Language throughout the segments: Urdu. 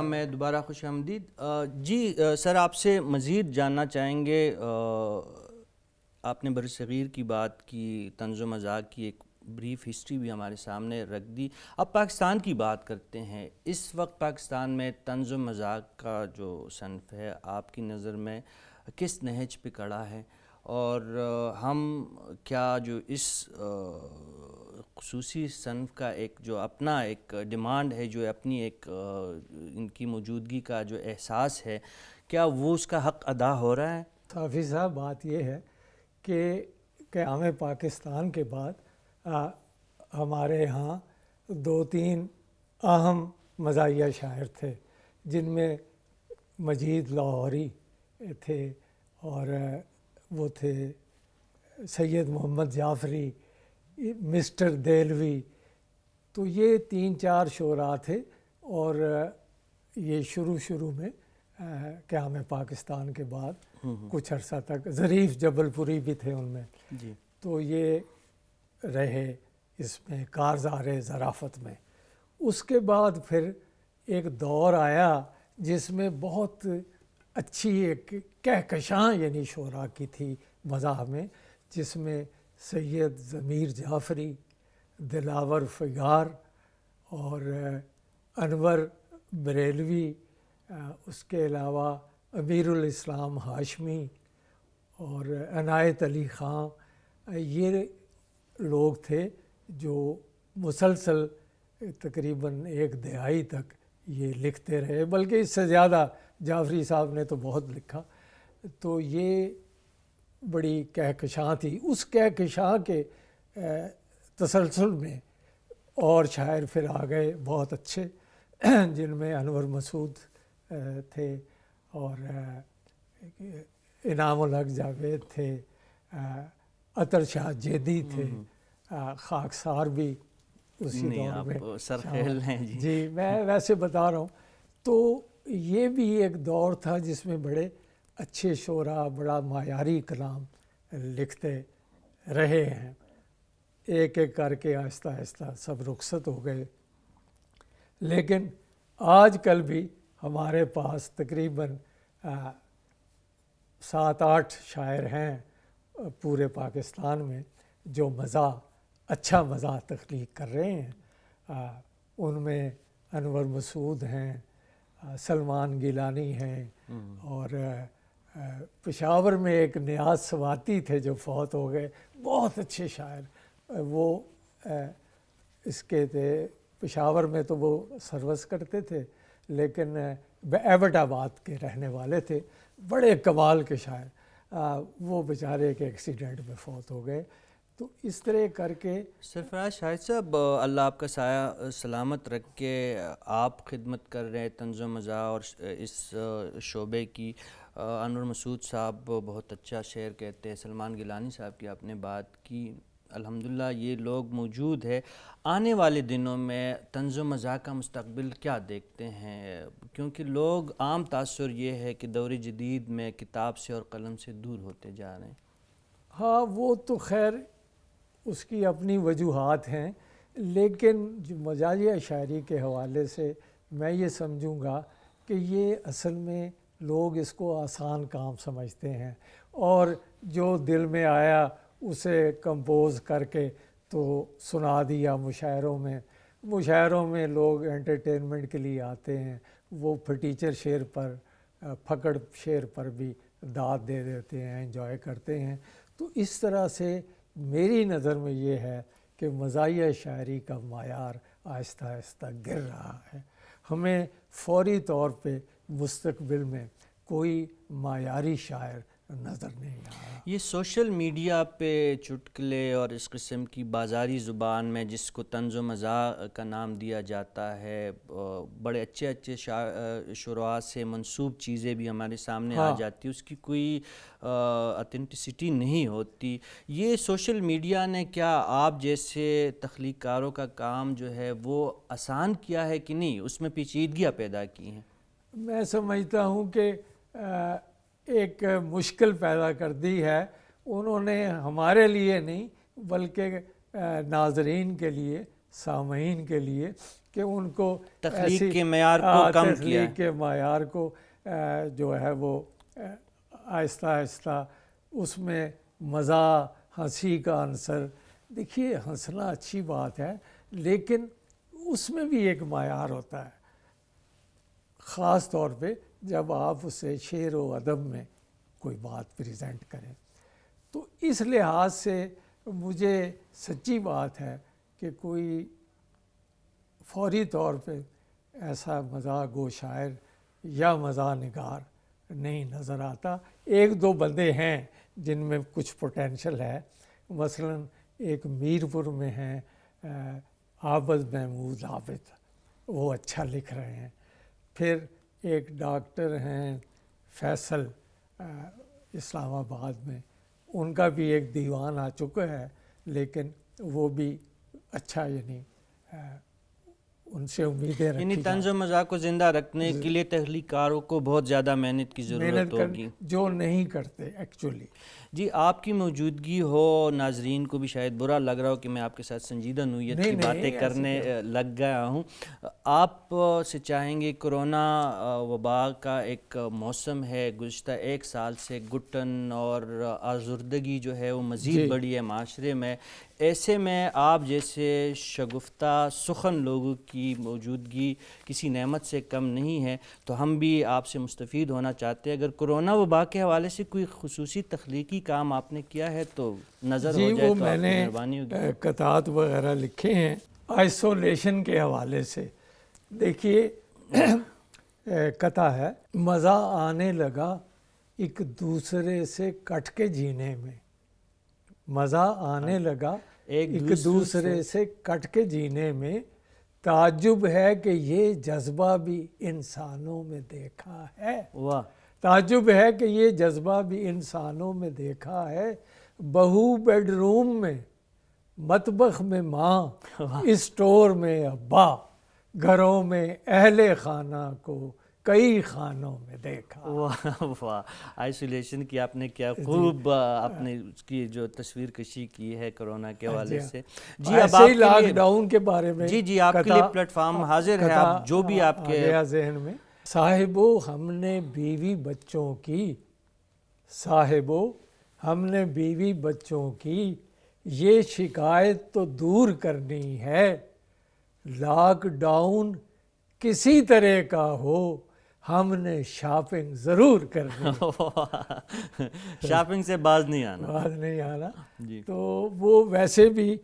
میں دوبارہ خوش آمدید۔ جی سر، آپ سے مزید جاننا چاہیں گے، آپ نے برصغیر کی بات کی، طنز و مزاح کی ایک بریف ہسٹری بھی ہمارے سامنے رکھ دی۔ اب پاکستان کی بات کرتے ہیں۔ اس وقت پاکستان میں طنز و مزاح کا جو صنف ہے آپ کی نظر میں کس نہج پہ کڑا ہے، اور ہم کیا جو اس خصوصی صنف کا ایک جو اپنا ایک ڈیمانڈ ہے، جو اپنی ایک ان کی موجودگی کا جو احساس ہے، کیا وہ اس کا حق ادا ہو رہا ہے؟ حافظ صاحب، بات یہ ہے کہ قیام پاکستان کے بعد ہمارے ہاں 2-3 اہم مزاحیہ شاعر تھے، جن میں مجید لاہوری تھے، اور وہ تھے سید محمد جعفری، مسٹر دہلوی۔ تو یہ 3-4 شعراء تھے، اور یہ شروع میں قیام پاکستان کے بعد کچھ عرصہ تک ظریف جبل پوری بھی تھے ان میں، جی، تو یہ رہے اس میں کارزار ظرافت میں۔ اس کے بعد پھر ایک دور آیا جس میں بہت اچھی ایک کہکشاں یعنی شعراء کی تھی مزاح میں، جس میں سید ضمیر جعفری، دلاور فگار اور انور بریلوی، اس کے علاوہ امیر الاسلام ہاشمی اور عنایت علی خان، یہ لوگ تھے جو مسلسل تقریباً 1 دہائی تک یہ لکھتے رہے، بلکہ اس سے زیادہ جعفری صاحب نے تو بہت لکھا۔ تو یہ بڑی کہکشاں تھی۔ اس کہکشاں کے تسلسل میں اور شاعر پھر آ گئے بہت اچھے، جن میں انور مسعود تھے، اور انعام الحق جاوید تھے، عطر شاہ جیدی تھے، خاکسار بھی اسی دور میں سرخیل ہیں۔ جی، میں ویسے بتا رہا ہوں۔ تو یہ بھی ایک دور تھا جس میں بڑے اچھے شعراء بڑا معیاری کلام لکھتے رہے ہیں۔ ایک ایک کر کے آہستہ آہستہ سب رخصت ہو گئے، لیکن آج کل بھی ہمارے پاس تقریباً 7-8 شاعر ہیں پورے پاکستان میں جو اچھا مزاح تخلیق کر رہے ہیں۔ ان میں انور مسعود ہیں، سلمان گیلانی ہیں، اور پشاور میں ایک نیاز سواتی تھے جو فوت ہو گئے، بہت اچھے شاعر۔ وہ اس کے تھے پشاور میں، تو وہ سروس کرتے تھے، لیکن ایبٹ آباد کے رہنے والے تھے، بڑے کمال کے شاعر۔ وہ بیچارے ایک ایکسیڈنٹ میں فوت ہو گئے۔ تو اس طرح کر کے سرفراز شاہد صاحب، اللہ آپ کا سایہ سلامت رکھ کے، آپ خدمت کر رہے ہیں طنز و مزاح اور اس شعبے کی۔ انور مسعود صاحب بہت اچھا شعر کہتے ہیں، سلمان گیلانی صاحب کی آپ نے بات کی، الحمدللہ یہ لوگ موجود ہے۔ آنے والے دنوں میں طنز و مزاح کا مستقبل کیا دیکھتے ہیں؟ کیونکہ لوگ عام تاثر یہ ہے کہ دور جدید میں کتاب سے اور قلم سے دور ہوتے جا رہے ہیں۔ ہاں، وہ تو خیر اس کی اپنی وجوہات ہیں، لیکن جو مزاحیہ شاعری کے حوالے سے میں یہ سمجھوں گا کہ یہ اصل میں لوگ اس کو آسان کام سمجھتے ہیں، اور جو دل میں آیا اسے کمپوز کر کے تو سنا دیا مشاعروں میں لوگ انٹرٹینمنٹ کے لیے آتے ہیں، وہ پھٹیچر شعر پر، پھکڑ شعر پر بھی داد دے دیتے ہیں، انجوائے کرتے ہیں۔ تو اس طرح سے میری نظر میں یہ ہے کہ مزاحیہ شاعری کا معیار آہستہ آہستہ گر رہا ہے۔ ہمیں فوری طور پہ مستقبل میں کوئی معیاری شاعر نظر نہیں آ رہا۔ یہ سوشل میڈیا پہ چٹکلے اور اس قسم کی بازاری زبان میں جس کو طنز و مزاح کا نام دیا جاتا ہے، بڑے اچھے اچھے شعراء سے منسوب چیزیں بھی ہمارے سامنے آ جاتی، اس کی کوئی اتھینٹسٹی نہیں ہوتی۔ یہ سوشل میڈیا نے کیا آپ جیسے تخلیق کاروں کا کام جو ہے وہ آسان کیا ہے کہ نہیں، اس میں پیچیدگیاں پیدا کی ہیں؟ میں سمجھتا ہوں کہ ایک مشکل پیدا کر دی ہے انہوں نے، ہمارے لیے نہیں بلکہ ناظرین کے لیے سامعین کے لیے کہ ان کو تخلیق کے معیار کو کم کیا ہے. تخلیق کے معیار کو جو ہے وہ آہستہ آہستہ اس میں مزہ، ہنسی کا عنصر. دیکھیے ہنسنا اچھی بات ہے لیکن اس میں بھی ایک معیار ہوتا ہے، خاص طور پہ جب آپ اسے شعر و ادب میں کوئی بات پریزنٹ کریں. تو اس لحاظ سے مجھے سچی بات ہے کہ کوئی فوری طور پہ ایسا مزاح گو شاعر یا مزاح نگار نہیں نظر آتا. ایک دو بندے ہیں جن میں کچھ پوٹینشل ہے، مثلا ایک میرپور میں ہیں عابد محمود عابد، وہ اچھا لکھ رہے ہیں. پھر ایک ڈاکٹر ہیں فیصل اسلام آباد میں، ان کا بھی ایک دیوان آ چکا ہے لیکن وہ بھی اچھا، یعنی ان سے امیدیں رکھی یعنی طنز و مزاح کو زندہ رکھنے کے لیے تخلیق کاروں کو بہت زیادہ محنت کی ضرورت ہوگی، جو نہیں کرتے ایکچولی. جی آپ کی موجودگی ہو، ناظرین کو بھی شاید برا لگ رہا ہو کہ میں آپ کے ساتھ سنجیدہ نوعیت کی باتیں کرنے لگ گیا ہوں. آپ سے چاہیں گے، کرونا وبا کا ایک موسم ہے، گزشتہ ایک سال سے گھٹن اور آزردگی جو ہے وہ مزید بڑھی ہے معاشرے میں. ایسے میں آپ جیسے شگفتہ سخن لوگوں کی موجودگی کسی نعمت سے کم نہیں ہے، تو ہم بھی آپ سے مستفید ہونا چاہتے ہیں. اگر کرونا وبا کے حوالے سے کوئی خصوصی تخلیقی کام آپ نے کیا ہے تو نظر ہو جائے تو آپ کی مہربانی ہوگی. میں نے قطعات وغیرہ لکھے ہیں آئسولیشن کے حوالے سے. دیکھیے قطع ہے، مزہ آنے لگا ایک دوسرے سے کٹ کے جینے میں. مزہ آنے لگا ایک دوسرے سے کٹ کے جینے میں، تعجب ہے کہ یہ جذبہ بھی انسانوں میں دیکھا ہے. واہ، تعجب ہے کہ یہ جذبہ بھی انسانوں میں دیکھا ہے. بہو بیڈ روم میں، مطبخ میں ماں، اسٹور میں ابا، گھروں میں اہل خانہ کو کئی خانوں میں دیکھا. واہ واہ، آئسولیشن کی آپ نے کیا خوب آپ نے اس کی جو تصویر کشی کی ہے کرونا کے حوالے سے. جی اب آپ لاک ڈاؤن کے بارے میں جی آپ کے لیے پلیٹ فارم حاضر ہے، آپ جو بھی آپ کے ذہن میں. صاحبو ہم نے بیوی بچوں کی، صاحبو ہم نے بیوی بچوں کی، یہ شکایت تو دور کرنی ہے. لاک ڈاؤن کسی طرح کا ہو، ہم نے شاپنگ ضرور کرنی. شاپنگ سے باز نہیں آنا. تو وہ ویسے بھی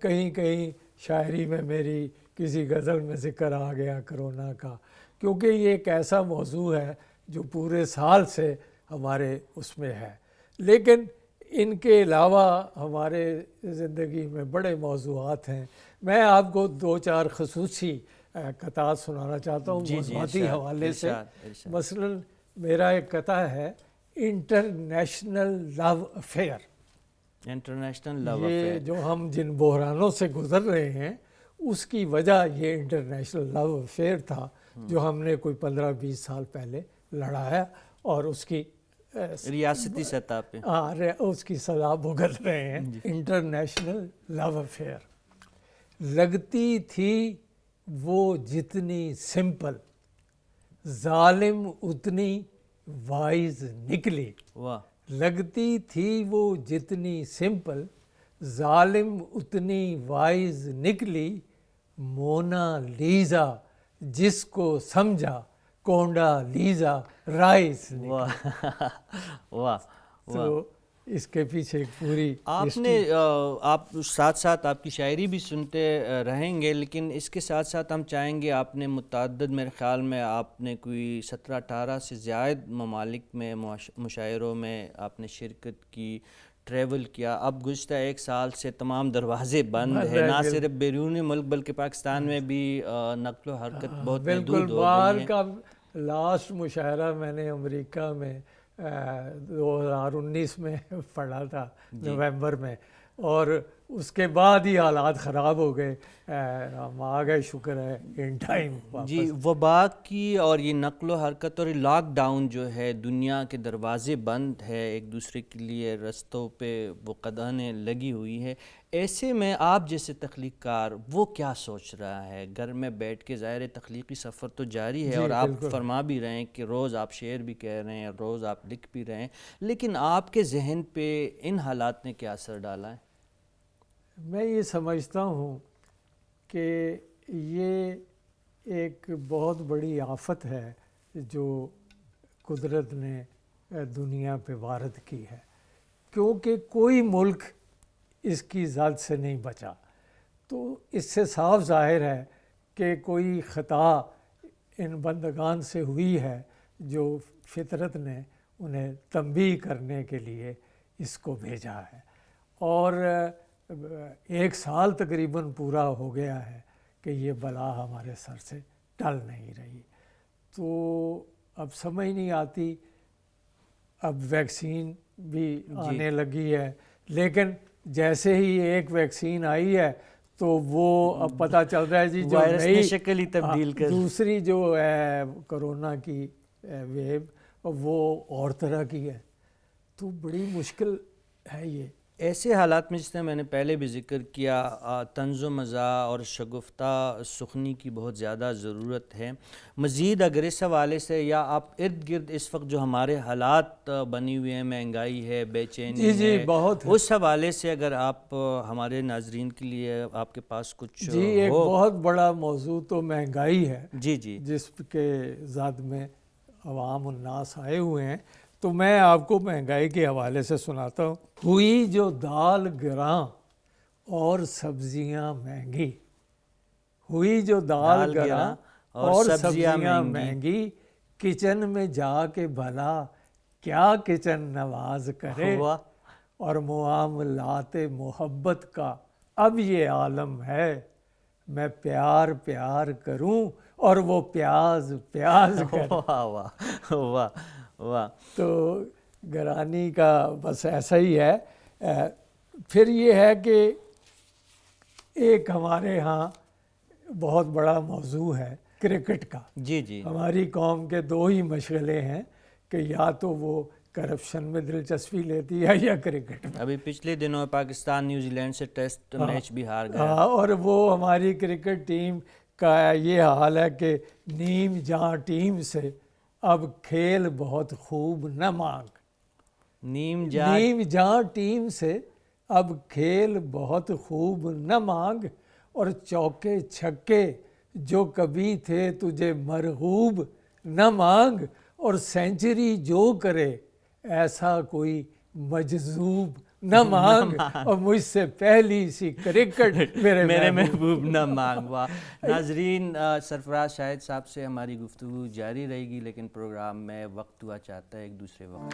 کہیں کہیں شاعری میں میری کسی غزل میں ذکر آ گیا کرونا کا، کیونکہ یہ ایک ایسا موضوع ہے جو پورے سال سے ہمارے اس میں ہے. لیکن ان کے علاوہ ہمارے زندگی میں بڑے موضوعات ہیں. میں آپ کو دو چار خصوصی قطعات سنانا چاہتا ہوں موضوعاتی حوالے سے. مثلا میرا ایک قطع ہے انٹرنیشنل لو افیئر. انٹرنیشنل لو یہ جو ہم جن بحرانوں سے گزر رہے ہیں اس کی وجہ یہ انٹرنیشنل لو افیئر تھا جو ہم نے کوئی 15-20 سال پہلے لڑایا اور اس کی ریاستی سطح پہ اس کی سزا بھگت رہے ہیں. International love affair. لگتی تھی وہ جتنی سمپل، ظالم اتنی وائز نکلی. لگتی تھی وہ جتنی سمپل، ظالم اتنی وائز نکلی. مونا لیزا جس کو سمجھا کونڈا لیزا رائس. واہ. تو اس کے پیچھے ایک پوری آپ نے آپ ساتھ ساتھ آپ کی شاعری بھی سنتے رہیں گے، لیکن اس کے ساتھ ساتھ ہم چاہیں گے، آپ نے متعدد میرے خیال میں آپ نے کوئی 17-18 سے زائد ممالک میں مشاعروں میں آپ نے شرکت کی، ٹریول کیا. اب گزشتہ ایک سال سے تمام دروازے بند ہیں، نہ صرف بیرون ملک بلکہ پاکستان میں بھی نقل و حرکت بہت محدود ہو گئی ہے. کا لاسٹ مشاعرہ میں نے امریکہ میں 2019 میں پڑھا تھا نومبر میں، اور اس کے بعد ہی حالات خراب ہو گئے، ہم آ گئے شکر ہے ان ٹائم واپس۔ جی، وبا کی اور یہ نقل و حرکت اور یہ لاک ڈاؤن جو ہے، دنیا کے دروازے بند ہے، ایک دوسرے کے لیے رستوں پہ وہ قدمیں لگی ہوئی ہے، ایسے میں آپ جیسے تخلیق کار وہ کیا سوچ رہا ہے؟ گھر میں بیٹھ کے ظاہر تخلیقی سفر تو جاری ہے، اور آپ فرما بھی رہے ہیں کہ روز آپ شعر بھی کہہ رہے ہیں، روز آپ لکھ بھی رہے ہیں، لیکن آپ کے ذہن پہ ان حالات نے کیا اثر ڈالا ہے؟ میں یہ سمجھتا ہوں کہ یہ ایک بہت بڑی آفت ہے جو قدرت نے دنیا پہ وارد کی ہے، کیونکہ کوئی ملک اس کی زد سے نہیں بچا۔ تو اس سے صاف ظاہر ہے کہ کوئی خطا ان بندگان سے ہوئی ہے جو فطرت نے انہیں تنبیہ کرنے کے لیے اس کو بھیجا ہے، اور 1 سال تقریباً پورا ہو گیا ہے کہ یہ بلا ہمارے سر سے ٹل نہیں رہی۔ تو اب سمجھ نہیں آتی، اب ویکسین بھی آنے لگی ہے، لیکن جیسے ہی ایک ویکسین آئی ہے تو وہ اب پتہ چل رہا ہے جی جو وائرس نے نئی شکل ہی تبدیل کر دوسری جو ہے کرونا کی ویو وہ اور طرح کی ہے، تو بڑی مشکل ہے یہ۔ ایسے حالات میں، جس طرح میں نے پہلے بھی ذکر کیا، طنز و مزاح اور شگفتہ سخنی کی بہت زیادہ ضرورت ہے۔ مزید اگر اس حوالے سے، یا آپ ارد گرد اس وقت جو ہمارے حالات بنی ہوئے ہیں، مہنگائی ہے، بے چینی ہے، بہت اس حوالے سے اگر آپ ہمارے ناظرین کے لیے آپ کے پاس کچھ جی ایک بہت بڑا موضوع تو مہنگائی ہے، جی جی جس کے زد میں عوام الناس آئے ہوئے ہیں، تو میں آپ کو مہنگائی کے حوالے سے سناتا ہوں۔ ہوئی جو دال گراں اور سبزیاں مہنگی، ہوئی جو دال گراں اور سبزیاں مہنگی، کچن میں جا کے بھلا کیا کچن نواز کرے، اور معاملات محبت کا اب یہ عالم ہے، میں پیار پیار کروں اور وہ پیاز پیاز کرے۔ واہ واہ واہ واہ۔ تو گرانی کا بس ایسا ہی ہے۔ پھر یہ ہے کہ ایک ہمارے ہاں بہت بڑا موضوع ہے کرکٹ کا۔ جی جی، ہماری قوم کے 2 ہی مشغلے ہیں کہ یا تو وہ کرپشن میں دلچسپی لیتی ہے یا کرکٹ میں۔ ابھی پچھلے دنوں پاکستان نیوزی لینڈ سے ٹیسٹ میچ بھی ہار گیا، اور وہ ہماری کرکٹ ٹیم کا یہ حال ہے کہ نیم جہاں ٹیم سے اب کھیل بہت خوب نہ مانگ، نیم جہاں ٹیم سے اب کھیل بہت خوب نہ مانگ، اور چوکے چھکے جو کبھی تھے تجھے مرغوب نہ مانگ، اور سینچری جو کرے ایسا کوئی مجذوب نہ مانگ، اور مجھ سے پہلی سی کرکٹ میرے محبوب نہ مانگ۔ واہ ناظرین، سرفراز شاہد صاحب سے ہماری گفتگو جاری رہے گی، لیکن پروگرام میں وقت ہوا چاہتا ہے ایک دوسرے وقت۔